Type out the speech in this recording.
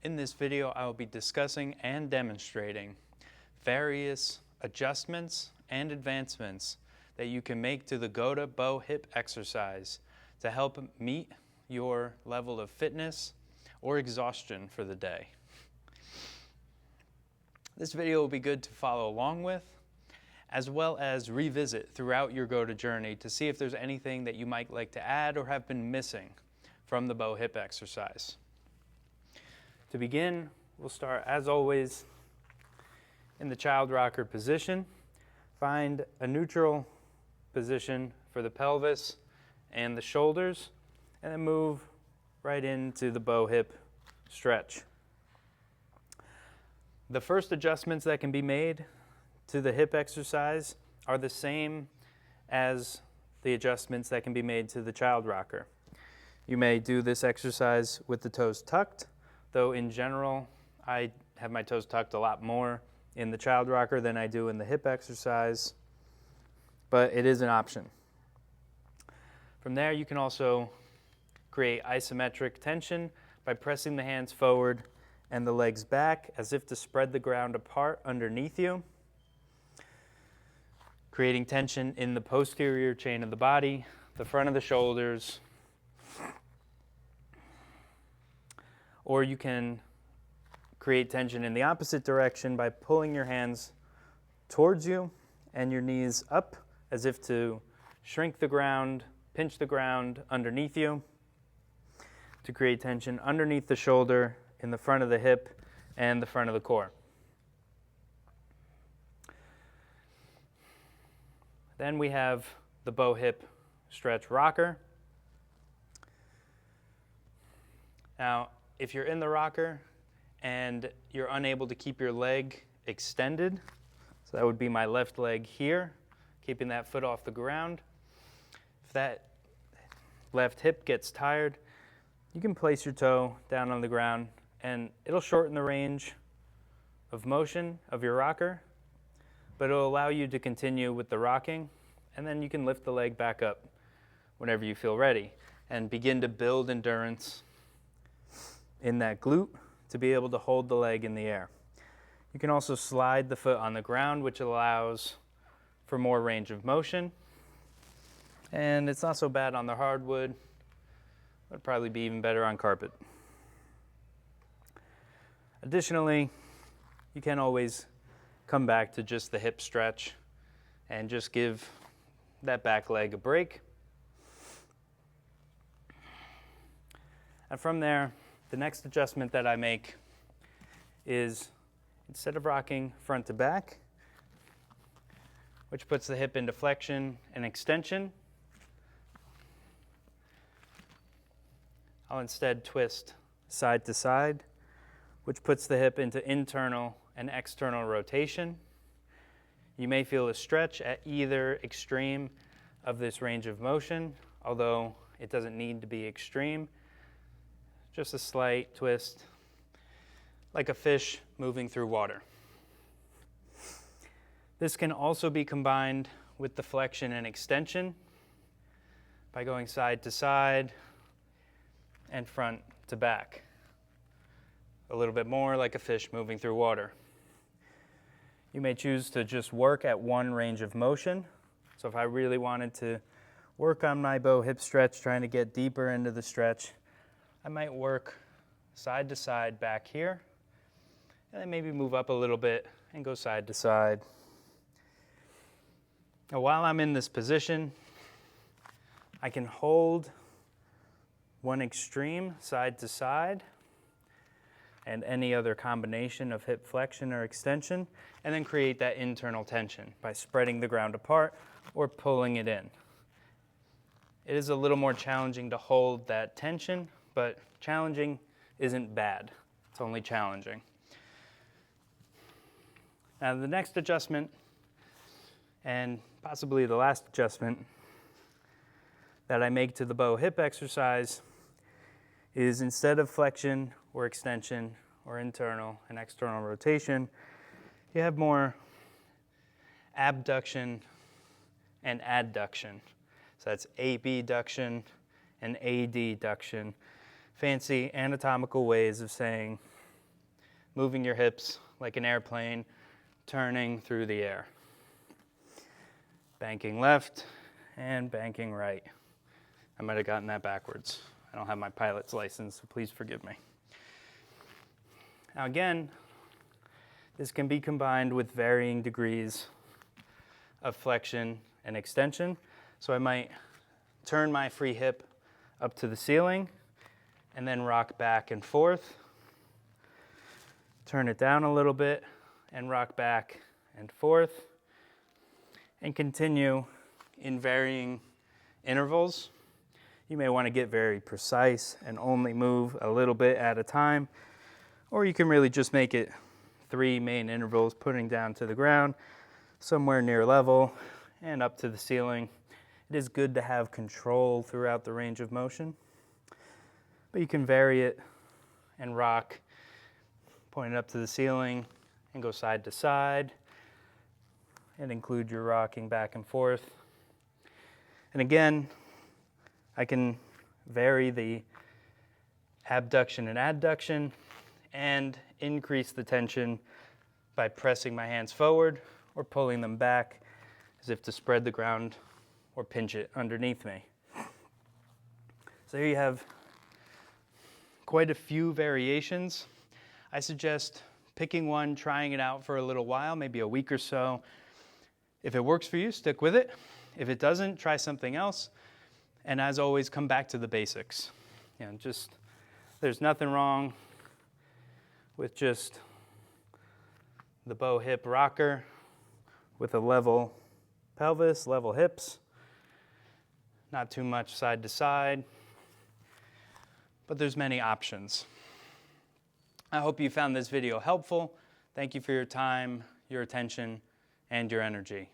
In this video, I will be discussing and demonstrating various adjustments and advancements that you can make to the GOATA bow hip exercise to help meet your level of fitness or exhaustion for the day. This video will be good to follow along with, as well as revisit throughout your GOATA journey to see if there's anything that you might like to add or have been missing from the bow hip exercise. To begin, we'll start, as always, in the child rocker position. Find a neutral position for the pelvis and the shoulders, and then move right into the bow hip stretch. The first adjustments that can be made to the hip exercise are the same as the adjustments that can be made to the child rocker. You may do this exercise with the toes tucked, though in general, I have my toes tucked a lot more in the child rocker than I do in the hip exercise, but it is an option. From there, you can also create isometric tension by pressing the hands forward and the legs back as if to spread the ground apart underneath you, creating tension in the posterior chain of the body, the front of the shoulders, or you can create tension in the opposite direction by pulling your hands towards you and your knees up as if to shrink the ground, pinch the ground underneath you to create tension underneath the shoulder, in the front of the hip, and the front of the core. Then we have the bow hip stretch rocker. Now, if you're in the rocker and you're unable to keep your leg extended, so that would be my left leg here, keeping that foot off the ground. If that left hip gets tired, you can place your toe down on the ground and it'll shorten the range of motion of your rocker, but it'll allow you to continue with the rocking, and then you can lift the leg back up whenever you feel ready and begin to build endurance in that glute to be able to hold the leg in the air. You can also slide the foot on the ground, which allows for more range of motion. And it's not so bad on the hardwood. It would probably be even better on carpet. Additionally, you can always come back to just the hip stretch and just give that back leg a break. And from there, the next adjustment that I make is, instead of rocking front to back, which puts the hip into flexion and extension, I'll instead twist side to side, which puts the hip into internal and external rotation. You may feel a stretch at either extreme of this range of motion, although it doesn't need to be extreme. Just a slight twist, like a fish moving through water. This can also be combined with the flexion and extension by going side to side and front to back. A little bit more like a fish moving through water. You may choose to just work at one range of motion. So if I really wanted to work on my bow hip stretch, trying to get deeper into the stretch, I might work side to side back here, and then maybe move up a little bit and go side to side. Now, while I'm in this position, I can hold one extreme side to side and any other combination of hip flexion or extension, and then create that internal tension by spreading the ground apart or pulling it in. It is a little more challenging to hold that tension, but challenging isn't bad. It's only challenging. Now, the next adjustment, and possibly the last adjustment that I make to the bow hip exercise, is instead of flexion or extension or internal and external rotation, you have more abduction and adduction. So that's abduction and adduction. Fancy anatomical ways of saying moving your hips like an airplane, turning through the air. Banking left and banking right. I might have gotten that backwards. I don't have my pilot's license, so please forgive me. Now again, this can be combined with varying degrees of flexion and extension. So I might turn my free hip up to the ceiling and then rock back and forth. Turn it down a little bit and rock back and forth. And continue in varying intervals. You may want to get very precise and only move a little bit at a time, or you can really just make it 3 main intervals, putting down to the ground, somewhere near level, and up to the ceiling. It is good to have control throughout the range of motion, but you can vary it and rock, point it up to the ceiling, and go side to side, and include your rocking back and forth. And again, I can vary the abduction and adduction and increase the tension by pressing my hands forward or pulling them back as if to spread the ground or pinch it underneath me. So here you have quite a few variations. I suggest picking one, trying it out for a little while, maybe a week or so. If it works for you, stick with it. If it doesn't, try something else. And as always, come back to the basics. There's nothing wrong with just the bow hip rocker with a level pelvis, level hips, not too much side to side, but there's many options. I hope you found this video helpful. Thank you for your time, your attention, and your energy.